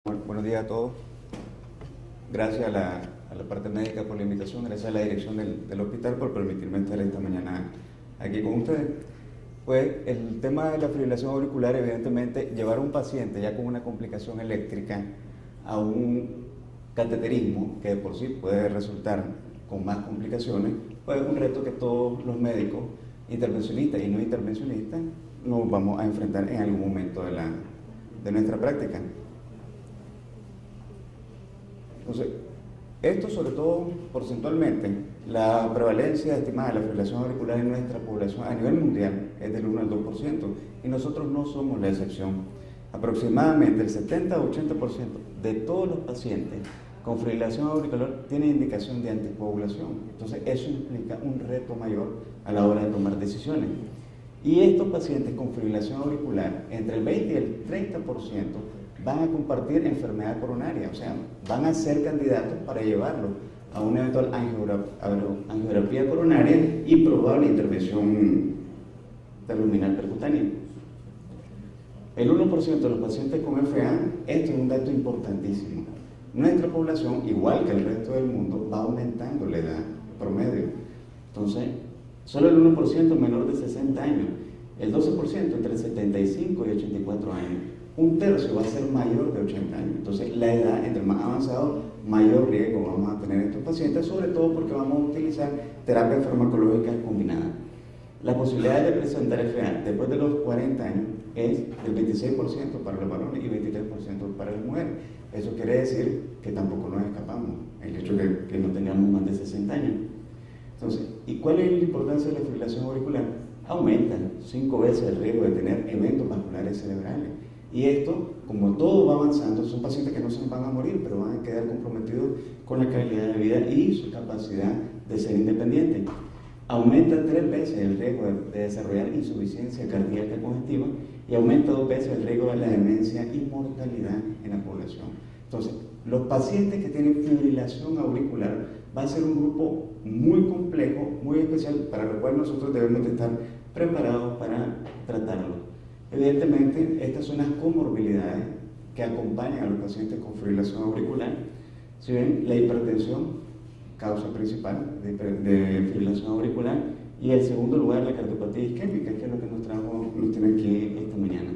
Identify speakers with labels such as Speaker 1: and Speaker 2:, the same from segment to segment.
Speaker 1: Buenos días a todos. Gracias a la parte médica por la invitación, gracias a la dirección del hospital por permitirme estar esta mañana aquí con ustedes. Pues el tema de la fibrilación auricular, evidentemente, llevar a un paciente ya con una complicación eléctrica a un cateterismo, que de por sí puede resultar con más complicaciones, pues es un reto que todos los médicos, intervencionistas y no intervencionistas, nos vamos a enfrentar en algún momento de nuestra práctica. Entonces, esto sobre todo porcentualmente, la prevalencia estimada de la fibrilación auricular en nuestra población a nivel mundial es del 1 al 2%, y nosotros no somos la excepción. Aproximadamente el 70 a 80% de todos los pacientes con fibrilación auricular tienen indicación de anticoagulación. Entonces, eso implica un reto mayor a la hora de tomar decisiones. Y estos pacientes con fibrilación auricular, entre el 20 y el 30%, van a compartir enfermedad coronaria, o sea, van a ser candidatos para llevarlo a una eventual angiografía coronaria y probable intervención luminal percutánea. El 1% de los pacientes con FA, esto es un dato importantísimo. Nuestra población, igual que el resto del mundo, va aumentando la edad promedio. Entonces, solo el 1% menor de 60 años, el 12% entre 75 y 84 años. Un tercio va a ser mayor de 80 años. Entonces, la edad, entre más avanzado, mayor riesgo vamos a tener estos pacientes, sobre todo porque vamos a utilizar terapias farmacológicas combinadas. La posibilidad de presentar FA después de los 40 años es del 26% para los varones y 23% para las mujeres. Eso quiere decir que tampoco nos escapamos, el hecho de que no tengamos más de 60 años. Entonces, ¿y cuál es la importancia de la fibrilación auricular? Aumenta 5 veces el riesgo de tener eventos vasculares cerebrales. Y esto, como todo va avanzando, son pacientes que no se van a morir, pero van a quedar comprometidos con la calidad de vida y su capacidad de ser independientes. Aumenta 3 veces el riesgo de desarrollar insuficiencia cardíaca congestiva y aumenta 2 veces el riesgo de la demencia y mortalidad en la población. Entonces, los pacientes que tienen fibrilación auricular va a ser un grupo muy complejo, muy especial, para lo cual nosotros debemos de estar preparados para tratarlo. Evidentemente, estas son las comorbilidades que acompañan a los pacientes con fibrilación auricular. Si ven, la hipertensión, causa principal de fibrilación auricular, y en segundo lugar la cardiopatía isquémica, que es lo que nos tiene aquí esta mañana.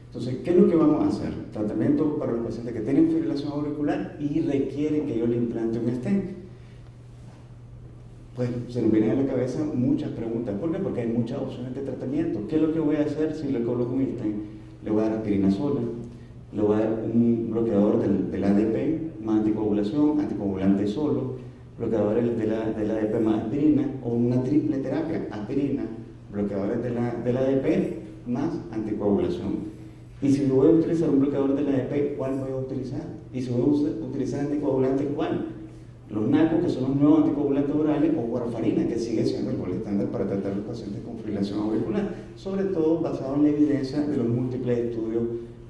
Speaker 1: Entonces, ¿qué es lo que vamos a hacer? Tratamiento para los pacientes que tienen fibrilación auricular y requieren que yo le implante un stent. Pues se nos vienen a la cabeza muchas preguntas. ¿Por qué? Porque hay muchas opciones de tratamiento. ¿Qué es lo que voy a hacer si le coloco un stent? Le voy a dar aspirina sola, le voy a dar un bloqueador del ADP más anticoagulación, anticoagulante solo, bloqueadores del ADP más aspirina, o una triple terapia, aspirina, bloqueadores del ADP más anticoagulación. Y si voy a utilizar un bloqueador del ADP, ¿cuál voy a utilizar? Y si voy a utilizar anticoagulantes, ¿cuál? Los NACO, que son los nuevos anticoagulantes orales, o warfarina, que sigue siendo el gol estándar para tratar a los pacientes con fibrilación auricular, sobre todo basado en la evidencia de los múltiples estudios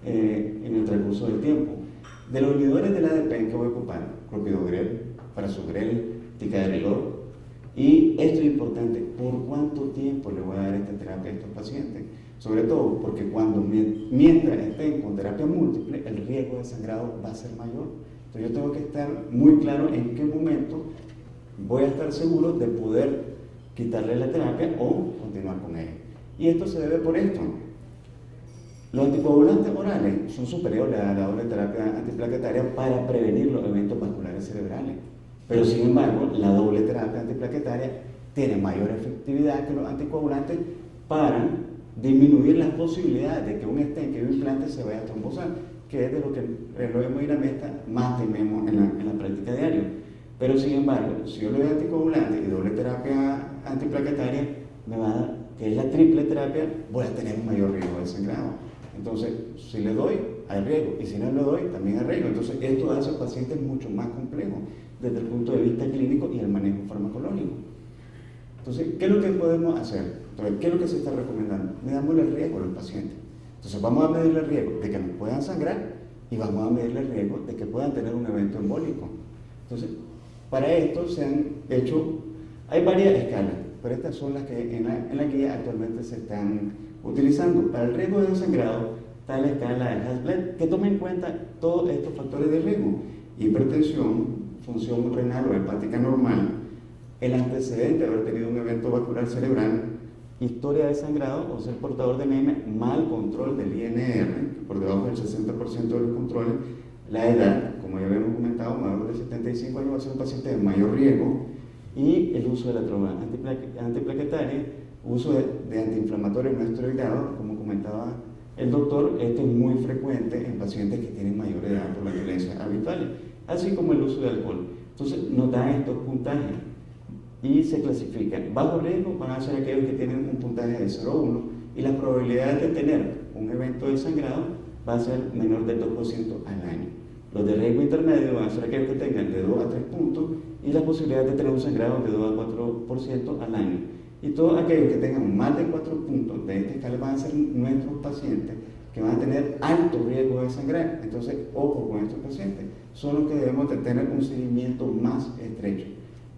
Speaker 1: en el transcurso del tiempo. De los inhibidores del ADP que voy a ocupar, clopidogrel, prasugrel, ticagrelor, y esto es importante, ¿por cuánto tiempo le voy a dar esta terapia a estos pacientes? Sobre todo porque mientras estén con terapia múltiple, el riesgo de sangrado va a ser mayor. Entonces yo tengo que estar muy claro en qué momento voy a estar seguro de poder quitarle la terapia o continuar con ella. Y esto se debe por esto. Los anticoagulantes orales son superiores a la doble terapia antiplaquetaria para prevenir los eventos vasculares cerebrales. Pero sin embargo, la doble terapia antiplaquetaria tiene mayor efectividad que los anticoagulantes para disminuir las posibilidades de que un stent, que un implante se vaya a trombosar, que es de lo que los hemodinamistas más tememos en la práctica diaria. Pero sin embargo, si yo le doy anticoagulante y doble terapia antiplaquetaria, me va a dar, que es la triple terapia, voy a tener un mayor riesgo de sangrado. Entonces, si le doy, hay riesgo, y si no le doy, también hay riesgo. Entonces, esto hace a pacientes mucho más complejos desde el punto de vista clínico y el manejo farmacológico. Entonces, ¿qué es lo que podemos hacer? Entonces, ¿qué es lo que se está recomendando? Midámosle el riesgo a los pacientes. Entonces, vamos a medirle el riesgo de que nos puedan sangrar y vamos a medirle el riesgo de que puedan tener un evento embólico. Entonces, para esto se han hecho, hay varias escalas, pero estas son las que en la guía actualmente se están utilizando. Para el riesgo de sangrado está la escala de Hasbled, que toma en cuenta todos estos factores de riesgo: hipertensión, función renal o hepática normal, el antecedente de haber tenido un evento vascular cerebral, historia de sangrado o ser portador de anemia, mal control del INR, por debajo del 60% de los controles, la edad, como ya habíamos comentado, mayor de 75 años va a ser un paciente de mayor riesgo, y el uso de la droga antiplaquetaria, uso de antiinflamatorios no esteroideados, como comentaba el doctor. Esto es muy frecuente en pacientes que tienen mayor edad por la violencia habitual, así como el uso de alcohol. Entonces nos dan estos puntajes y se clasifican. Bajo riesgo van a ser aquellos que tienen un puntaje de 0,1 y la probabilidad de tener un evento de sangrado va a ser menor del 2% al año. Los de riesgo intermedio van a ser aquellos que tengan de 2 a 3 puntos y la posibilidad de tener un sangrado de 2 a 4% al año. Y todos aquellos que tengan más de 4 puntos de esta escala van a ser nuestros pacientes que van a tener alto riesgo de sangrar. Entonces, ojo con estos pacientes, son los que debemos de tener un seguimiento más estrecho.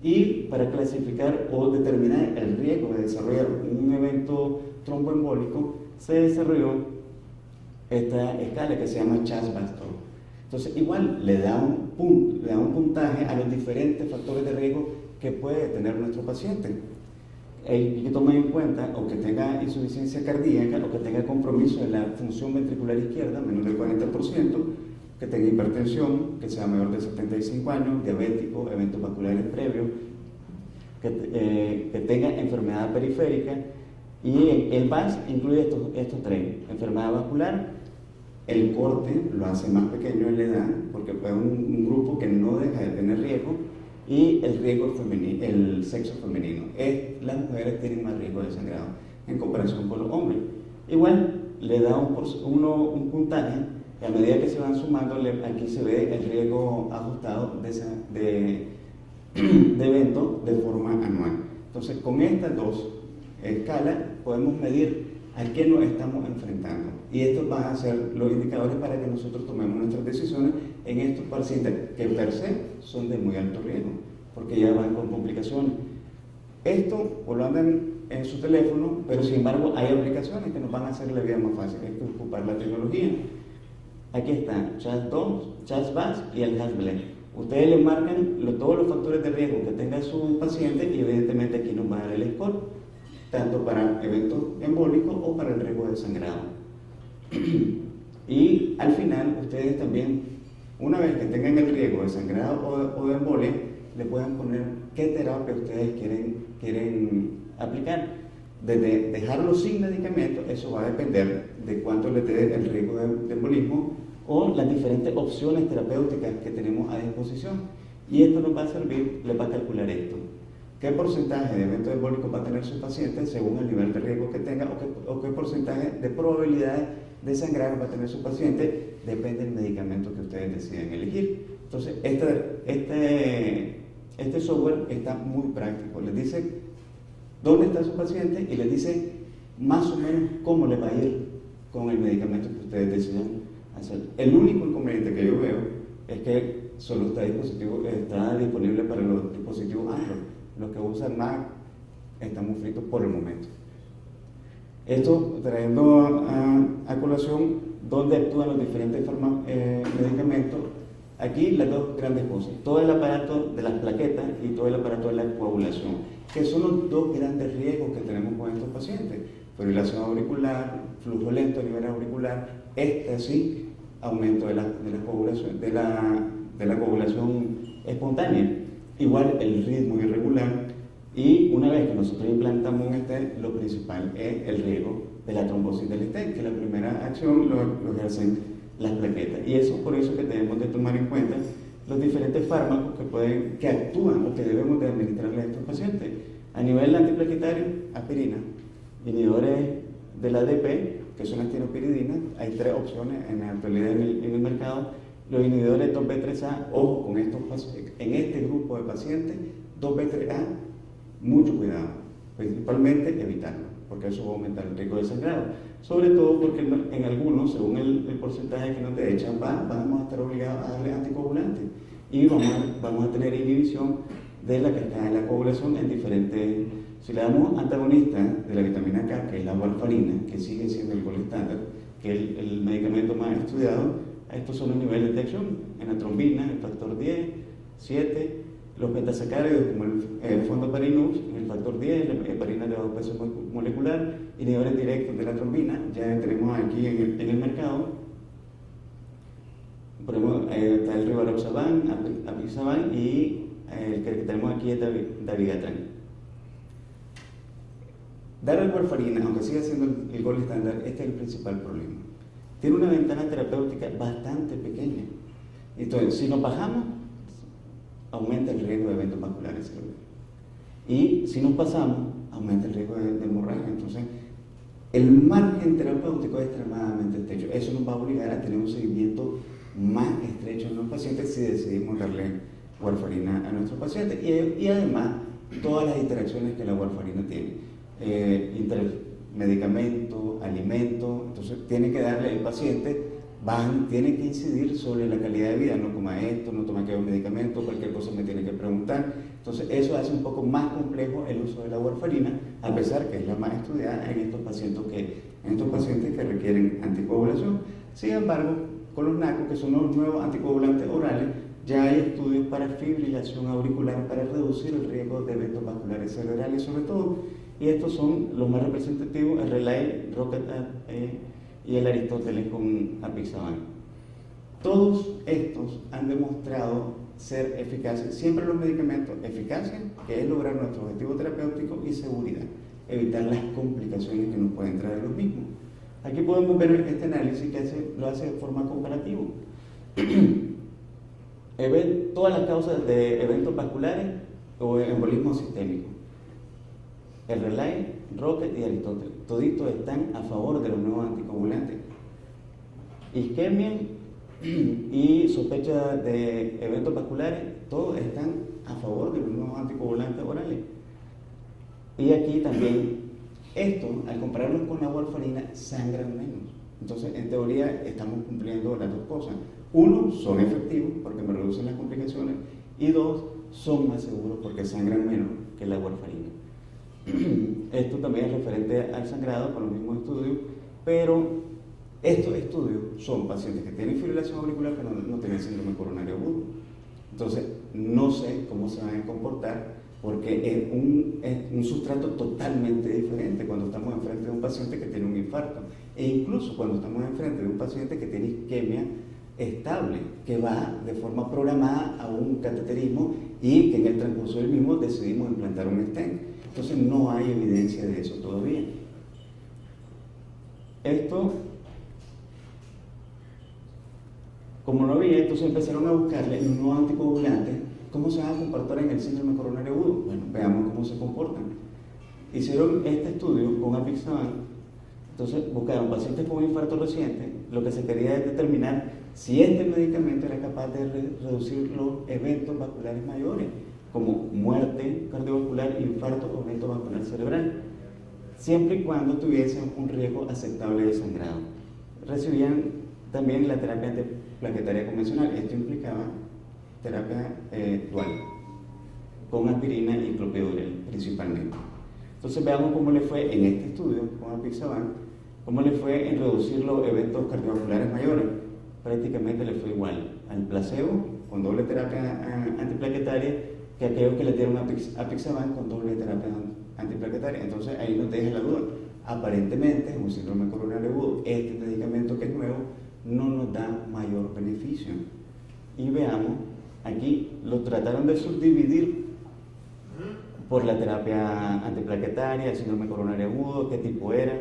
Speaker 1: Y para clasificar o determinar el riesgo de desarrollar un evento tromboembólico, se desarrolló esta escala que se llama CHAS-Bastov. Entonces, igual le da un puntaje a los diferentes factores de riesgo que puede tener nuestro paciente. El que tome en cuenta o que tenga insuficiencia cardíaca o que tenga compromiso de la función ventricular izquierda, menos del 40%, que tenga hipertensión, que sea mayor de 75 años, diabético, eventos vasculares previos, que tenga enfermedad periférica, y el VAS incluye estos tres: enfermedad vascular. El corte lo hace más pequeño en la edad, porque fue un grupo que no deja de tener riesgo, y el riesgo femenino, el sexo femenino. Las mujeres tienen más riesgo de sangrado en comparación con los hombres. Igual le da un puntaje, y a medida que se van sumando, aquí se ve el riesgo ajustado de eventos de forma anual. Entonces, con estas dos escalas podemos medir a qué nos estamos enfrentando, y estos van a ser los indicadores para que nosotros tomemos nuestras decisiones en estos pacientes que per se son de muy alto riesgo, porque ya van con complicaciones. Esto o lo andan en su teléfono, pero sin embargo hay aplicaciones que nos van a hacer la vida más fácil. Esto es ocupar la tecnología. Aquí están CHAS-2, CHAS-VAS y el Hasbled. Ustedes le marcan todos los factores de riesgo que tenga su paciente, y evidentemente aquí nos va a dar el score, tanto para eventos embólicos o para el riesgo de sangrado. Y al final, ustedes también, una vez que tengan el riesgo de sangrado o de embolia, le pueden poner qué terapia ustedes quieren aplicar. Desde dejarlo sin medicamento, eso va a depender de cuánto le dé el riesgo de embolismo o las diferentes opciones terapéuticas que tenemos a disposición. Y esto nos va a servir, les va a calcular esto: qué porcentaje de eventos embólicos va a tener su paciente según el nivel de riesgo que tenga, o qué porcentaje de probabilidad de sangrar va a tener su paciente, depende del medicamento que ustedes deciden elegir. Entonces, este software está muy práctico. Les dice dónde está su paciente y les dice más o menos cómo le va a ir con el medicamento que ustedes decidan hacer. El único inconveniente que yo veo es que solo está disponible para los dispositivos Android. Los que usan Mac están muy fritos por el momento. Esto trayendo a colación dónde actúan los diferentes medicamentos. Aquí las dos grandes cosas: todo el aparato de las plaquetas y todo el aparato de la coagulación, que son los dos grandes riesgos que tenemos con estos pacientes: fibrilación auricular, flujo lento a nivel auricular, sí, aumento de la coagulación espontánea. Igual el ritmo irregular, y una vez que nosotros implantamos un stent, lo principal es el riesgo de la trombosis del stent, que la primera acción lo ejercen las plaquetas. Y eso es por eso que debemos de tomar en cuenta los diferentes fármacos que actúan o que debemos de administrarle a estos pacientes. A nivel antiplaquetario, aspirina, inhibidores de la ADP, que son las tiropiridina. Hay 3 opciones en la actualidad en el mercado. Los inhibidores de 2B3A, ojo con en este grupo de pacientes, 2B3A, mucho cuidado, principalmente evitarlo, porque eso va a aumentar el riesgo de sangrado, sobre todo porque en algunos, según el porcentaje que nos echan, vamos a estar obligados a darle anticoagulantes, y vamos a tener inhibición de la cascada de la coagulación en diferentes. Si le damos antagonista de la vitamina K, que es la warfarina, que sigue siendo el gol estándar, que es el medicamento más estudiado, estos son los niveles de acción. En la trombina, el factor 10, 7, los betasacáridos como el fondoparinux, el factor 10, la heparina de bajo peso molecular, inhibidores directos de la trombina, ya tenemos aquí en el mercado. Por ejemplo, está el rivaroxaban, apixaban y el que tenemos aquí es dabigatran. Dar la warfarina, aunque siga siendo el gol estándar, este es el principal problema. Tiene una ventana terapéutica bastante pequeña. Entonces, si nos bajamos, aumenta el riesgo de eventos vasculares cerebrales. Y si nos pasamos, aumenta el riesgo de hemorragia. Entonces, el margen terapéutico es extremadamente estrecho. Eso nos va a obligar a tener un seguimiento más estrecho en los pacientes si decidimos darle warfarina a nuestros pacientes. Y además, todas las interacciones que la warfarina tiene. Medicamento, alimento, entonces tiene que darle al paciente, tiene que incidir sobre la calidad de vida, no coma esto, no toma aquel medicamento, cualquier cosa me tiene que preguntar. Entonces eso hace un poco más complejo el uso de la warfarina, a pesar que es la más estudiada en estos pacientes que requieren anticoagulación. Sin embargo, con los NACO, que son los nuevos anticoagulantes orales, ya hay estudios para fibrilación auricular para reducir el riesgo de eventos vasculares cerebrales sobre todo, y estos son los más representativos, el Relay, Rocket y el Aristóteles con apixaban. Todos estos han demostrado ser eficaces, siempre los medicamentos, eficacia, que es lograr nuestro objetivo terapéutico, y seguridad, evitar las complicaciones que nos pueden traer los mismos. Aquí podemos ver este análisis que lo hace de forma comparativa. Todas las causas de eventos vasculares o embolismo sistémico. El Relay, Rocket y Aristóteles, toditos están a favor de los nuevos anticoagulantes. Isquemia y sospecha de eventos vasculares, todos están a favor de los nuevos anticoagulantes orales. Y aquí también, al compararlos con la warfarina, sangran menos. Entonces, en teoría, estamos cumpliendo las dos cosas. Uno, son efectivos porque me reducen las complicaciones, y dos, son más seguros porque sangran menos que la warfarina. Esto también es referente al sangrado con los mismos estudios, pero estos estudios son pacientes que tienen fibrilación auricular pero no tienen síndrome coronario agudo. Entonces, no sé cómo se van a comportar porque es un sustrato totalmente diferente cuando estamos enfrente de un paciente que tiene un infarto, e incluso cuando estamos enfrente de un paciente que tiene isquemia estable, que va de forma programada a un cateterismo y que en el transcurso del mismo decidimos implantar un stent. Entonces no hay evidencia de eso todavía. Esto, como no había, entonces empezaron a buscarle un nuevo anticoagulante. ¿Cómo se van a comportar en el síndrome coronario agudo? Bueno, veamos cómo se comportan. Hicieron este estudio con apixaban. Entonces buscaron pacientes con infarto reciente. Lo que se quería es determinar si este medicamento era capaz de reducir los eventos vasculares mayores, como muerte cardiovascular, infarto o evento vascular cerebral, siempre y cuando tuviesen un riesgo aceptable de sangrado. Recibían también la terapia antiplaquetaria convencional. Esto implicaba terapia dual, con aspirina y clopidogrel principalmente. Entonces veamos cómo le fue en este estudio con apixaban, cómo le fue en reducir los eventos cardiovasculares mayores. Prácticamente le fue igual al placebo con doble terapia antiplaquetaria que aquellos que le dieron apixaban con doble terapia antiplaquetaria. Entonces ahí nos deja la duda. Aparentemente, en un síndrome coronario agudo, este medicamento que es nuevo no nos da mayor beneficio. Y veamos, aquí lo trataron de subdividir por la terapia antiplaquetaria, el síndrome coronario agudo, qué tipo era,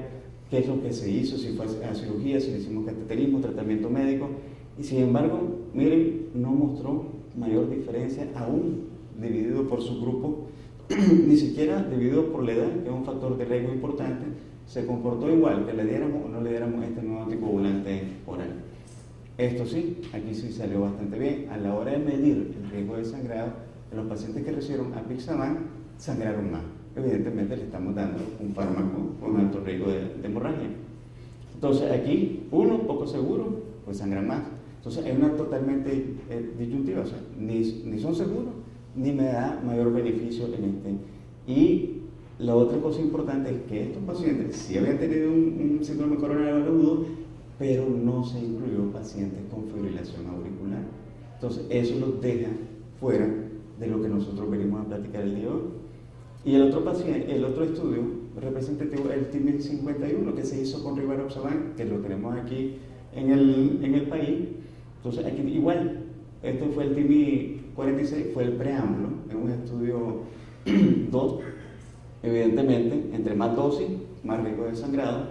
Speaker 1: qué es lo que se hizo, si fue a cirugía, si le hicimos cateterismo, tratamiento médico, y sin embargo, miren, no mostró mayor diferencia aún dividido por su grupo, ni siquiera dividido por la edad, que es un factor de riesgo importante, se comportó igual que le diéramos o no le diéramos este nuevo anticoagulante oral. Esto sí, aquí sí salió bastante bien. A la hora de medir el riesgo de sangrado, los pacientes que recibieron apixaban sangraron más. Evidentemente le estamos dando un fármaco con alto riesgo de hemorragia. Entonces aquí, uno poco seguro, pues sangra más. Entonces es una totalmente disyuntiva, o sea, ni son seguros, ni me da mayor beneficio en este. Y la otra cosa importante es que estos pacientes sí habían tenido un síndrome coronario agudo, pero no se incluyó pacientes con fibrilación auricular. Entonces, eso los deja fuera de lo que nosotros venimos a platicar el día de hoy. Y el otro estudio representativo es el TIMI 51, que se hizo con rivaroxaban, que lo tenemos aquí en el país. Entonces, aquí igual, este fue el TIMI 46, fue el preámbulo, es un estudio 2, evidentemente, entre más dosis, más riesgo de sangrado.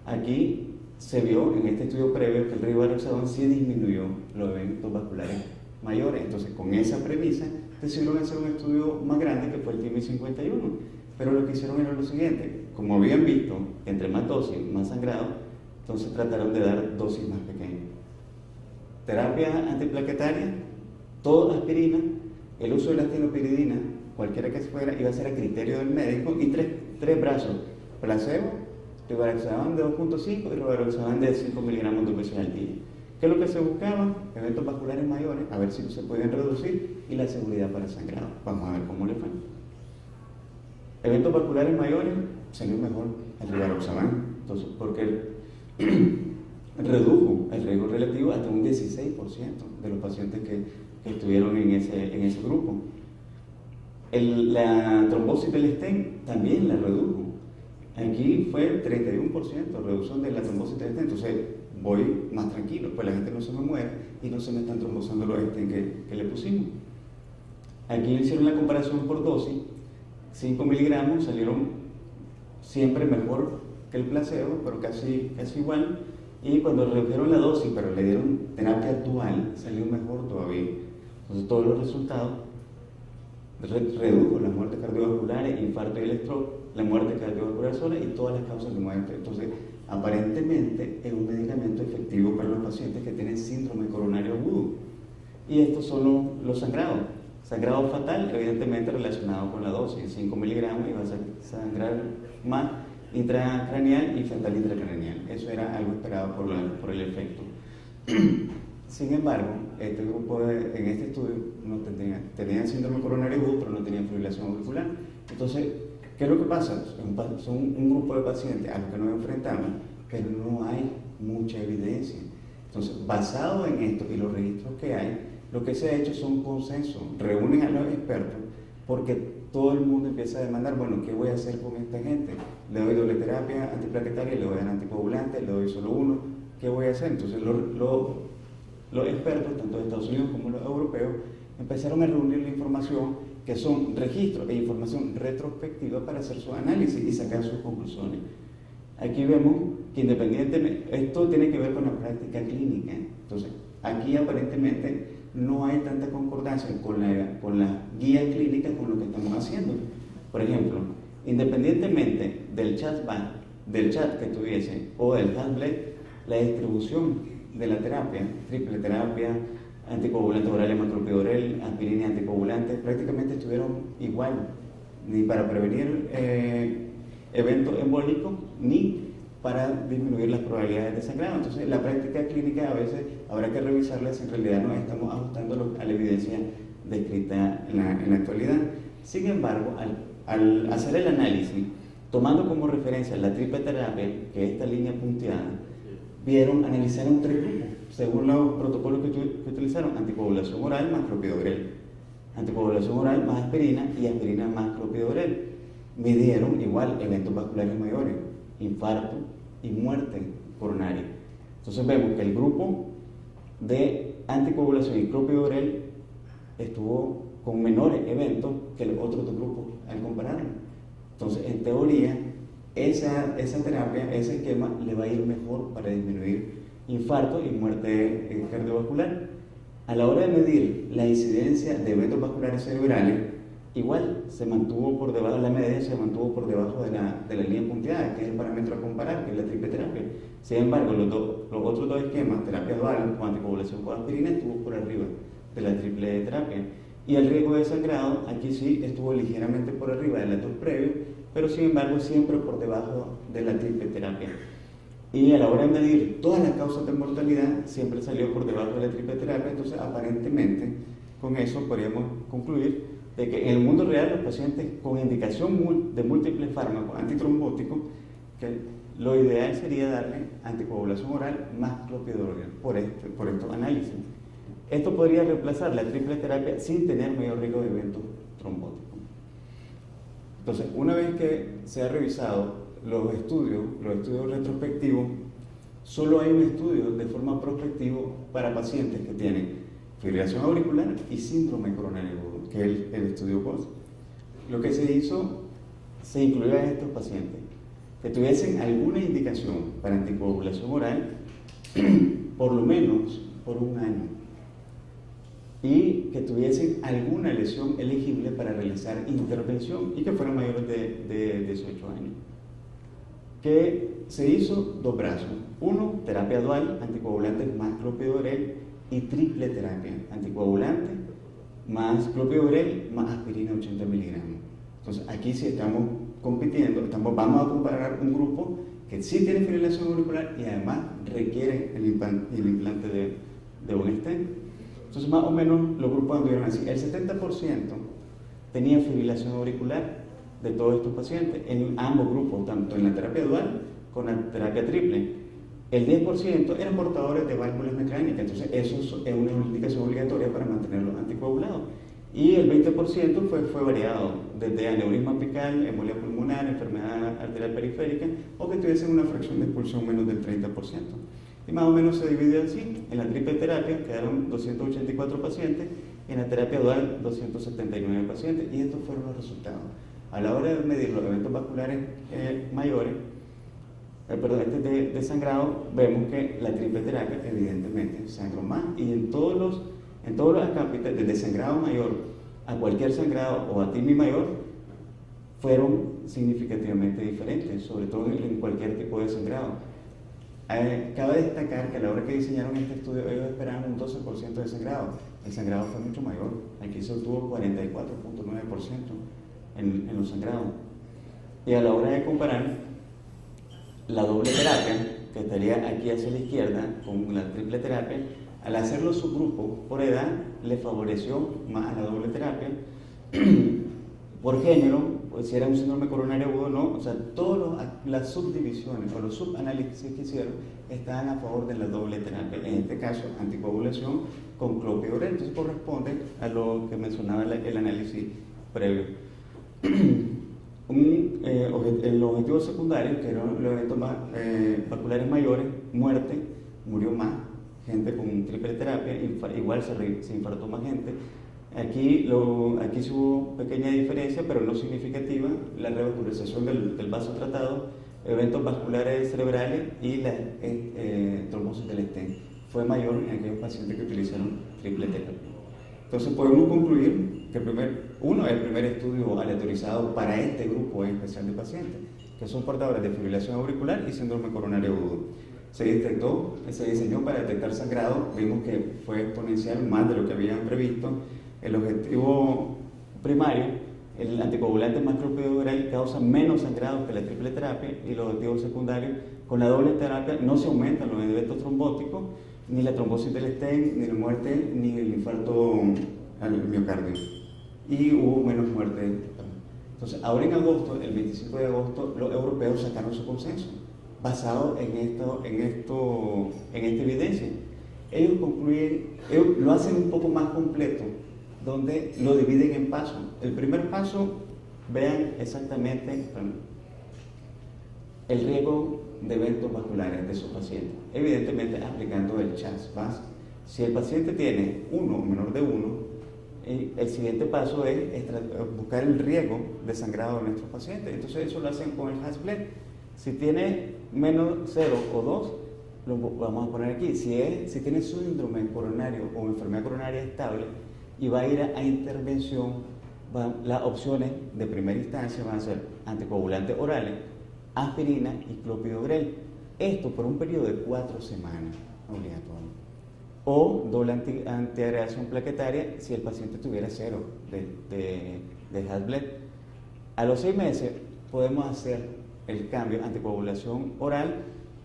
Speaker 1: Aquí se vio en este estudio previo que el rivaroxaban sí disminuyó los eventos vasculares mayores. Entonces, con esa premisa, decidieron hacer un estudio más grande que fue el TIMI 51. Pero lo que hicieron era lo siguiente: como habían visto, entre más dosis, más sangrado, entonces trataron de dar dosis más pequeñas. Terapia antiplaquetaria, todo aspirina, el uso de la astenopiridina, cualquiera que fuera, iba a ser a criterio del médico, y tres brazos: placebo, rivaroxaban de 2.5 y rivaroxaban de 5 miligramos 2 veces al día. ¿Qué es lo que se buscaba? Eventos vasculares mayores, a ver si se podían reducir, y la seguridad para el sangrado. Vamos a ver cómo le fue. Eventos vasculares mayores, salió mejor el rivaroxaban, entonces, porque redujo el riesgo relativo hasta un 16% de los pacientes que estuvieron en ese grupo. La trombosis del stent también la redujo. Aquí fue 31% reducción de la trombosis del stent. Entonces voy más tranquilo, pues la gente no se me muere y no se me están trombosando los stents que le pusimos. Aquí hicieron la comparación por dosis. 5 miligramos salieron siempre mejor que el placebo, pero casi igual. Y cuando redujeron la dosis, pero le dieron terapia dual, salió mejor todavía. Entonces todos los resultados: redujo las muertes cardiovasculares, infarto y el stroke, la muerte cardiovascular sola y todas las causas de muerte. Entonces, aparentemente es un medicamento efectivo para los pacientes que tienen síndrome coronario agudo. Y estos son los sangrados. Sangrado fatal, evidentemente relacionado con la dosis, 5 miligramos, y va a sangrar más intracraneal y fetal intracraneal. Eso era algo esperado por el efecto. Sin embargo, este grupo en este estudio no tenían síndrome coronario agudo, pero no tenían fibrilación auricular. Entonces, ¿qué es lo que pasa? Son un grupo de pacientes a los que nos enfrentamos, pero no hay mucha evidencia. Entonces, basado en esto y los registros que hay, lo que se ha hecho son consensos, reúnen a los expertos, porque todo el mundo empieza a demandar: bueno, ¿qué voy a hacer con esta gente? Le doy doble terapia antiplaquetaria, le doy anticoagulante, le doy solo uno, ¿qué voy a hacer? Entonces los expertos, tanto de Estados Unidos como los europeos, empezaron a reunir la información, que son registros e información retrospectiva, para hacer su análisis y sacar sus conclusiones. Aquí vemos que independientemente, esto tiene que ver con la práctica clínica. Entonces, aquí aparentemente no hay tanta concordancia con la guía clínica con lo que estamos haciendo. Por ejemplo, independientemente del chat que tuviese o del Handblade, la distribución de la terapia, triple terapia, anticoagulante oral, macropidorel, aspirina y anticoagulante, prácticamente estuvieron igual, ni para prevenir eventos embólicos, ni para disminuir las probabilidades de sangrado. Entonces, la práctica clínica a veces habrá que revisarla si en realidad nos estamos ajustando a la evidencia descrita en la actualidad. Sin embargo, al hacer el análisis, tomando como referencia la triple terapia, que es esta línea punteada, analizaron 3 grupos, según los protocolos que utilizaron: anticoagulación oral más clopidogrel, anticoagulación oral más aspirina y aspirina más clopidogrel. Midieron igual eventos vasculares mayores, infarto y muerte coronaria. Entonces vemos que el grupo de anticoagulación y clopidogrel estuvo con menores eventos que los otros 2 grupos al compararlo. Entonces, en teoría, esa terapia, ese esquema, le va a ir mejor para disminuir infarto y muerte cardiovascular. A la hora de medir la incidencia de eventos vasculares cerebrales, igual se mantuvo por debajo de la media, se mantuvo por debajo de la línea punteada, que es el parámetro a comparar, que es la triple terapia. Sin embargo, los otros 2 esquemas, terapia dual o anticoagulación con aspirina, estuvo por arriba de la triple terapia. Y el riesgo de sangrado, aquí sí estuvo ligeramente por arriba del dato previo, pero sin embargo siempre por debajo de la triple terapia. Y a la hora de medir todas las causas de mortalidad, siempre salió por debajo de la triple terapia. Entonces, aparentemente, con eso podríamos concluir de que en el mundo real los pacientes con indicación de múltiples fármacos antitrombóticos, que lo ideal sería darle anticoagulación oral más clopidogrel por estos análisis. Esto podría reemplazar la triple terapia sin tener mayor riesgo de eventos trombóticos. Entonces, una vez que se ha revisado los estudios retrospectivos, solo hay un estudio de forma prospectiva para pacientes que tienen fibrilación auricular y síndrome coronario agudo, que es el estudio POST. Lo que se hizo, se incluyó a estos pacientes que tuviesen alguna indicación para anticoagulación oral por lo menos por un año y que tuviesen alguna lesión elegible para realizar intervención y que fueran mayores de 18 años. Que se hizo dos brazos. Uno, terapia dual, anticoagulantes más clopidogrel, y triple terapia, anticoagulante más clopidogrel más aspirina 80 miligramos. Entonces aquí sí estamos compitiendo, vamos a comparar un grupo que sí tiene fibrilación auricular y además requiere el implante de un stent. Entonces más o menos los grupos anduvieron así. El 70% tenía fibrilación auricular de todos estos pacientes en ambos grupos, tanto en la terapia dual como en la terapia triple. El 10% eran portadores de válvulas mecánicas, entonces eso es una indicación obligatoria para mantenerlos anticoagulados. Y el 20% fue variado, desde aneurisma apical, embolia pulmonar, enfermedad arterial periférica, o que tuviesen una fracción de expulsión menos del 30%. Y más o menos se divide así. En la triple terapia quedaron 284 pacientes, en la terapia dual 279 pacientes, y estos fueron los resultados. A la hora de medir los eventos vasculares mayores, de sangrado, vemos que la triple terapia evidentemente sangró más, y en todos los acápites, desde sangrado mayor a cualquier sangrado o a TIMI mayor, fueron significativamente diferentes, sobre todo en cualquier tipo de sangrado. Cabe destacar que a la hora que diseñaron este estudio, ellos esperaban un 12% de sangrado. El sangrado fue mucho mayor, aquí se obtuvo 44.9% en los sangrados. Y a la hora de comparar la doble terapia, que estaría aquí hacia la izquierda, con la triple terapia, al hacer los subgrupos por edad, le favoreció más a la doble terapia. Por género, pues si era un síndrome coronario agudo o no, o sea, todas las subdivisiones o los subanálisis que hicieron estaban a favor de la doble terapia, en este caso anticoagulación con clopidogrel. Entonces corresponde a lo que mencionaba el análisis previo. El objetivo secundario, que eran los eventos vasculares mayores, muerte, murió más gente con triple terapia, igual se infartó más gente. Aquí sí hubo pequeña diferencia, pero no significativa, la revascularización del vaso tratado, eventos vasculares cerebrales y la trombosis del stent fue mayor en aquellos pacientes que utilizaron triple terapia. Entonces podemos concluir que el primer estudio aleatorizado para este grupo en especial de pacientes, que son portadores de fibrilación auricular y síndrome coronario agudo. Se diseñó para detectar sangrado, vimos que fue exponencial, más de lo que habían previsto. El objetivo primario, el anticoagulante más clopidogrel causa menos sangrado que la triple terapia, y los objetivos secundarios, con la doble terapia no se aumentan los eventos trombóticos, ni la trombosis del stent, ni la muerte, ni el infarto al miocardio. Y hubo menos muerte. Entonces, ahora en agosto, el 25 de agosto, los europeos sacaron su consenso, basado en esta evidencia. Ellos lo hacen un poco más completo, donde lo dividen en pasos. El primer paso, vean exactamente el riesgo de eventos vasculares de sus pacientes, evidentemente aplicando el CHAS-VAS. Si el paciente tiene 1 o menor de 1, el siguiente paso es buscar el riesgo de sangrado de nuestros pacientes. Entonces eso lo hacen con el HAS-BLED. Si tiene menos 0 o 2, lo vamos a poner aquí. Si tiene síndrome coronario o enfermedad coronaria estable y va a ir a intervención, las opciones de primera instancia van a ser anticoagulantes orales, aspirina y clopidogrel. Esto por un periodo de 4 semanas, obligatorio. O doble antiagregación plaquetaria si el paciente tuviera 0 de HAS-BLED. A los 6 meses podemos hacer el cambio anticoagulación oral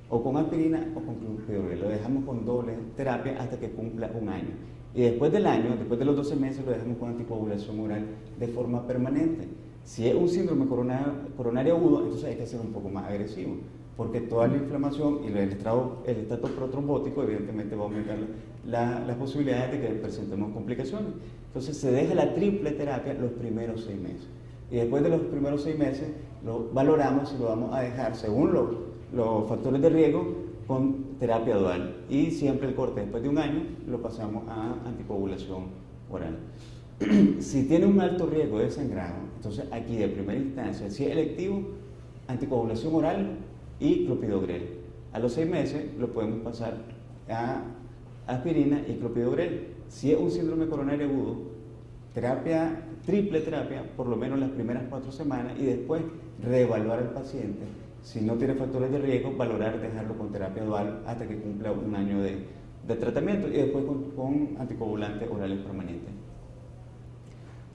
Speaker 1: o con aspirina o con clopidogrel. Lo dejamos con doble terapia hasta que cumpla un año. Y después del año, después de los 12 meses, lo dejamos con anticoagulación oral de forma permanente. Si es un síndrome coronario agudo, entonces hay que ser un poco más agresivo. porque toda la inflamación y el estrato protrombótico evidentemente va a aumentar las posibilidades de que presentemos complicaciones. Entonces se deja la triple terapia los primeros 6 meses. Y después de los primeros 6 meses lo valoramos si lo vamos a dejar según los factores de riesgo con terapia dual. Y siempre el corte después de 1 año lo pasamos a anticoagulación oral. Si tiene un alto riesgo de sangrado, entonces aquí de primera instancia, si es electivo, anticoagulación oral y clopidogrel. A los 6 meses lo podemos pasar a aspirina y clopidogrel. Si es un síndrome coronario agudo, triple terapia, por lo menos las primeras 4 semanas, y después reevaluar al paciente. Si no tiene factores de riesgo, valorar dejarlo con terapia dual hasta que cumpla 1 año de tratamiento, y después con anticoagulantes orales permanentes.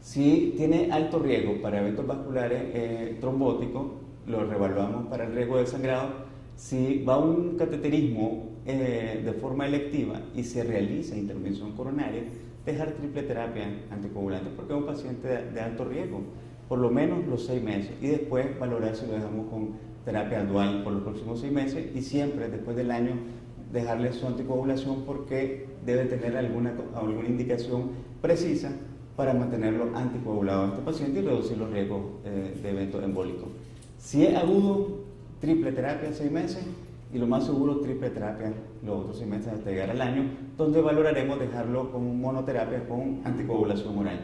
Speaker 1: Si tiene alto riesgo para eventos vasculares trombóticos, lo reevaluamos para el riesgo de sangrado. Si va a un cateterismo de forma electiva y se realiza intervención coronaria, dejar triple terapia anticoagulante porque es un paciente de alto riesgo, por lo menos los 6 meses, y después valorar si lo dejamos con terapia dual por los próximos 6 meses, y siempre después del año dejarle su anticoagulación porque debe tener alguna indicación precisa para mantenerlo anticoagulado a este paciente y reducir los riesgos de eventos embólicos. Si es agudo, triple terapia 6 meses, y lo más seguro, triple terapia los otros 6 meses hasta llegar al año, donde valoraremos dejarlo con monoterapia con anticoagulación oral.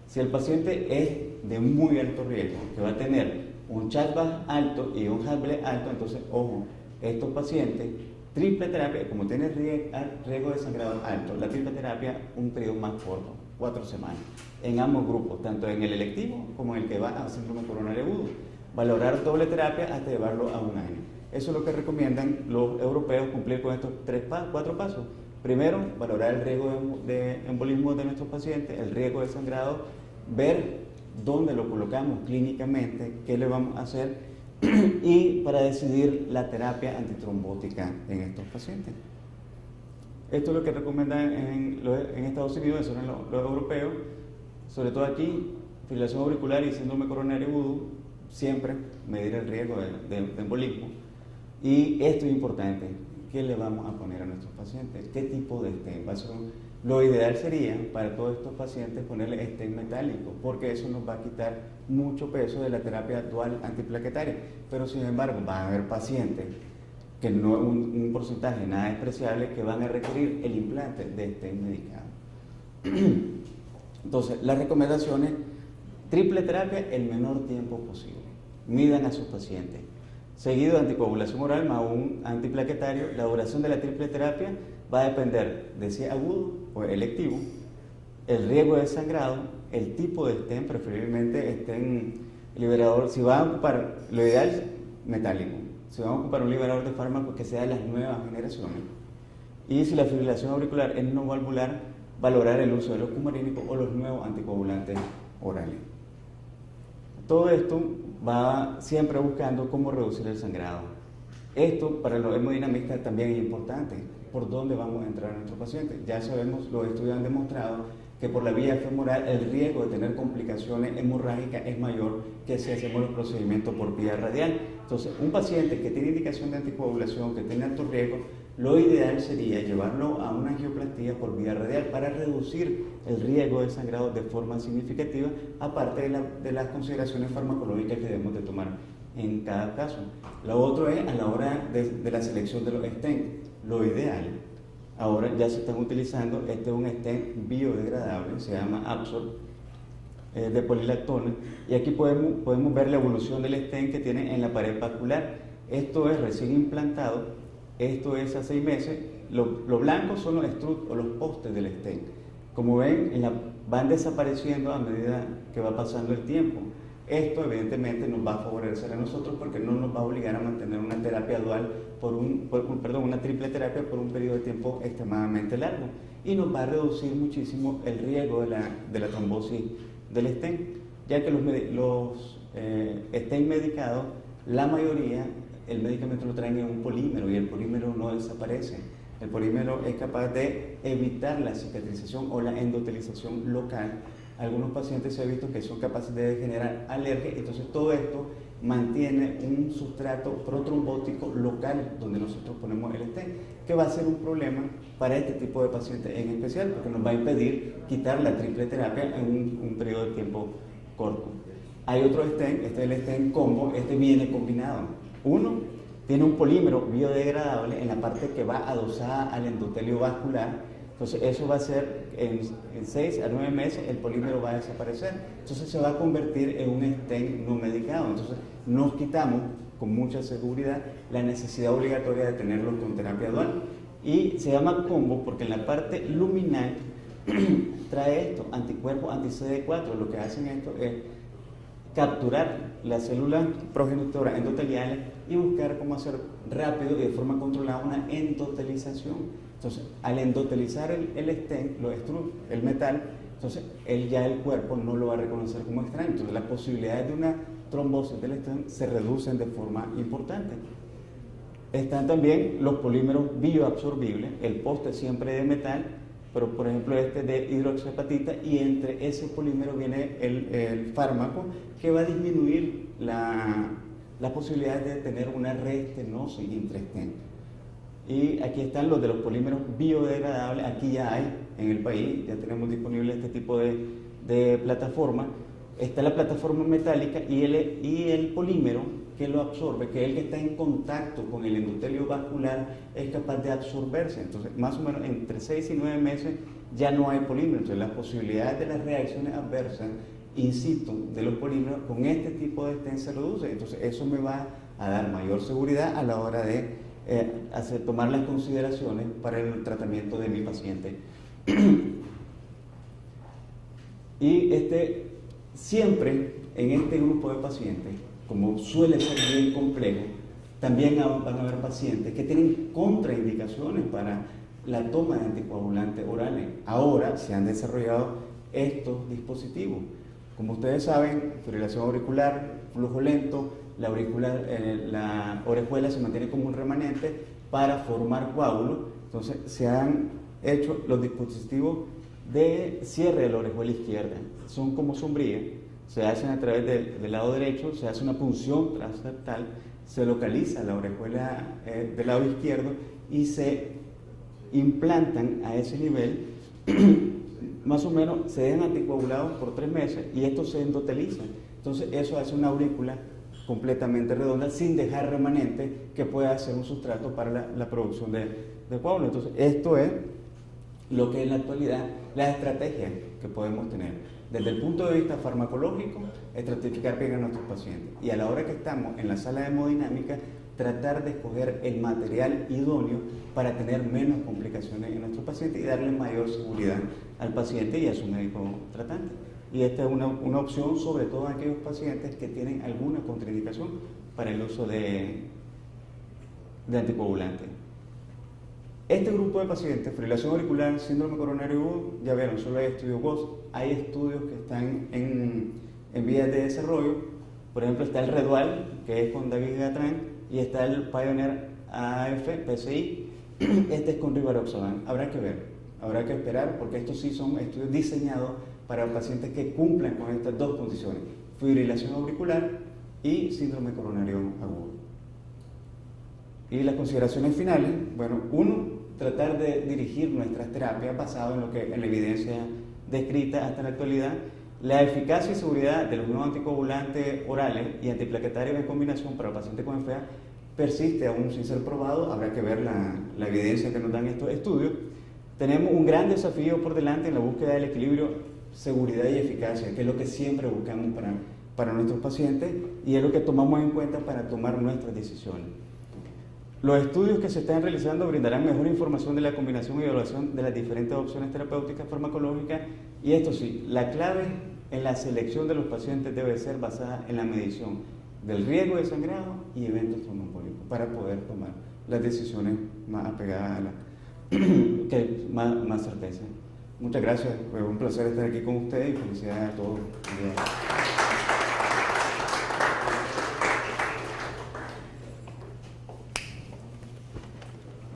Speaker 1: Si el paciente es de muy alto riesgo, que va a tener un CHA2 alto y un HbA alto, entonces, ojo, estos pacientes, triple terapia, como tiene riesgo de sangrado alto, la triple terapia un periodo más corto, 4 semanas, en ambos grupos, tanto en el electivo como en el que va a síndrome coronario agudo. Valorar doble terapia hasta llevarlo a 1 año. Eso es lo que recomiendan los europeos, cumplir con estos 4 pasos. Primero, valorar el riesgo de embolismo de nuestros pacientes, el riesgo de sangrado, ver dónde lo colocamos clínicamente, qué le vamos a hacer, y para decidir la terapia antitrombótica en estos pacientes. Esto es lo que recomiendan en Estados Unidos, eso son los europeos, sobre todo aquí, fibrilación auricular y síndrome coronario agudo, siempre medir el riesgo de embolismo. Y esto es importante, ¿qué le vamos a poner a nuestros pacientes? ¿Qué tipo de stent? Lo ideal sería para todos estos pacientes ponerle stent metálico, porque eso nos va a quitar mucho peso de la terapia dual antiplaquetaria. Pero sin embargo, van a haber pacientes, que no es un porcentaje nada despreciable, que van a requerir el implante de stent medicado. Entonces, las recomendaciones: triple terapia el menor tiempo posible. Midan a sus pacientes. Seguido de anticoagulación oral más un antiplaquetario. La duración de la triple terapia va a depender de si es agudo o electivo, el riesgo de sangrado, el tipo de stent, preferiblemente stent liberador. Si van a ocupar, lo ideal es metálico. Si van a ocupar un liberador de fármacos que sea de las nuevas generaciones. Y si la fibrilación auricular es no valvular, valorar el uso de los cumarínicos o los nuevos anticoagulantes orales. Todo esto va siempre buscando cómo reducir el sangrado. Esto para los hemodinamistas también es importante. ¿Por dónde vamos a entrar a nuestros pacientes? Ya sabemos, los estudios han demostrado que por la vía femoral el riesgo de tener complicaciones hemorrágicas es mayor que si hacemos los procedimientos por vía radial. Entonces, un paciente que tiene indicación de anticoagulación, que tiene alto riesgo, lo ideal sería llevarlo a una angioplastía por vía radial para reducir el riesgo de sangrado de forma significativa, aparte de las consideraciones farmacológicas que debemos de tomar en cada caso. Lo otro es a la hora de la selección de los stents. Lo ideal, ahora ya se están utilizando, este es un stent biodegradable, se llama Absorb, de polilactona, y aquí podemos ver la evolución del stent que tiene en la pared vascular. Esto es recién implantado, esto es a 6 meses, los blancos son los struts o los postes del stent. Como ven, van desapareciendo a medida que va pasando el tiempo. Esto evidentemente nos va a favorecer a nosotros porque no nos va a obligar a mantener una terapia dual una triple terapia por un periodo de tiempo extremadamente largo, y nos va a reducir muchísimo el riesgo de la trombosis del stent, ya que los stent medicados, la mayoría, el medicamento lo traen en un polímero y el polímero no desaparece. El polímero es capaz de evitar la cicatrización o la endotelización local. Algunos pacientes se ha visto que son capaces de generar alergia, entonces todo esto mantiene un sustrato protrombótico local donde nosotros ponemos el stent, que va a ser un problema para este tipo de pacientes en especial, porque nos va a impedir quitar la triple terapia en un periodo de tiempo corto. Hay otro stent, este es el stent combo, este viene combinado. Uno tiene un polímero biodegradable en la parte que va adosada al endotelio vascular. Entonces eso va a ser, en 6 a 9 meses el polímero va a desaparecer. Entonces se va a convertir en un stent no medicado. Entonces nos quitamos con mucha seguridad la necesidad obligatoria de tenerlo con terapia dual. Y se llama combo porque en la parte luminal trae esto, anticuerpos anti-CD4. Lo que hacen esto es capturar las células progenitoras endoteliales y buscar cómo hacer rápido y de forma controlada una endotelización. Entonces, al endotelizar el stent, lo destruye el metal, entonces ya el cuerpo no lo va a reconocer como extraño. Entonces, las posibilidades de una trombosis del stent se reducen de forma importante. Están también los polímeros bioabsorbibles, el poste siempre de metal, pero por ejemplo este de hidroxiapatita, y entre ese polímero viene el fármaco que va a disminuir la posibilidad de tener una reestenosis intraestent. Y aquí están los de los polímeros biodegradables, aquí ya hay en el país, ya tenemos disponible este tipo de plataforma. Está la plataforma metálica y el polímero que lo absorbe, que es el que está en contacto con el endotelio vascular, es capaz de absorberse. Entonces, más o menos entre 6 y 9 meses ya no hay polímero. Entonces, las posibilidades de las reacciones adversas in situ de los polímeros con este tipo de stent se reduce. Entonces, eso me va a dar mayor seguridad a la hora de tomar las consideraciones para el tratamiento de mi paciente. Y siempre en este grupo de pacientes, como suele ser bien complejo, también van a haber pacientes que tienen contraindicaciones para la toma de anticoagulantes orales. Ahora se han desarrollado estos dispositivos. Como ustedes saben, fibrilación auricular, flujo lento, la orejuela se mantiene como un remanente para formar coágulos. Entonces se han hecho los dispositivos de cierre de la orejuela izquierda. Son como sombrillas, se hacen a través del lado derecho, se hace una punción transeptal, se localiza la orejuela del lado izquierdo y se implantan a ese nivel. Más o menos se dejan anticoagulados por 3 meses y esto se endoteliza. Entonces eso hace una aurícula completamente redonda sin dejar remanente que pueda ser un sustrato para la producción de coágulos. Entonces esto es lo que en la actualidad la estrategia que podemos tener desde el punto de vista farmacológico, estratificar bien a nuestros pacientes, y a la hora que estamos en la sala de hemodinámica tratar de escoger el material idóneo para tener menos complicaciones en nuestros pacientes y darle mayor seguridad al paciente y a su médico tratante. Y esta es una opción sobre todo en aquellos pacientes que tienen alguna contraindicación para el uso de anticoagulantes. Este grupo de pacientes, fibrilación auricular, síndrome coronario agudo, ya vieron, solo hay estudios GOS, hay estudios que están en vías de desarrollo. Por ejemplo, está el REDUAL, que es con David Gatrán, y está el Pioneer AF PCI, este es con rivaroxaban. Habrá que ver, habrá que esperar, porque estos sí son estudios diseñados para pacientes que cumplan con estas dos condiciones, fibrilación auricular y síndrome coronario agudo. Y las consideraciones finales, bueno, uno, tratar de dirigir nuestras terapias basado en la evidencia descrita hasta la actualidad. La eficacia y seguridad de los nuevos anticoagulantes orales y antiplaquetarios en combinación para pacientes con FA persiste aún sin ser probado. Habrá que ver la evidencia que nos dan estos estudios. Tenemos un gran desafío por delante en la búsqueda del equilibrio seguridad y eficacia, que es lo que siempre buscamos para nuestros pacientes y es lo que tomamos en cuenta para tomar nuestras decisiones. Los estudios que se están realizando brindarán mejor información de la combinación y evaluación de las diferentes opciones terapéuticas farmacológicas, y esto sí, la clave en la selección de los pacientes debe ser basada en la medición del riesgo de sangrado y eventos tromboembólicos para poder tomar las decisiones más apegadas a más certeza. Muchas gracias, fue un placer estar aquí con ustedes y felicidades a todos.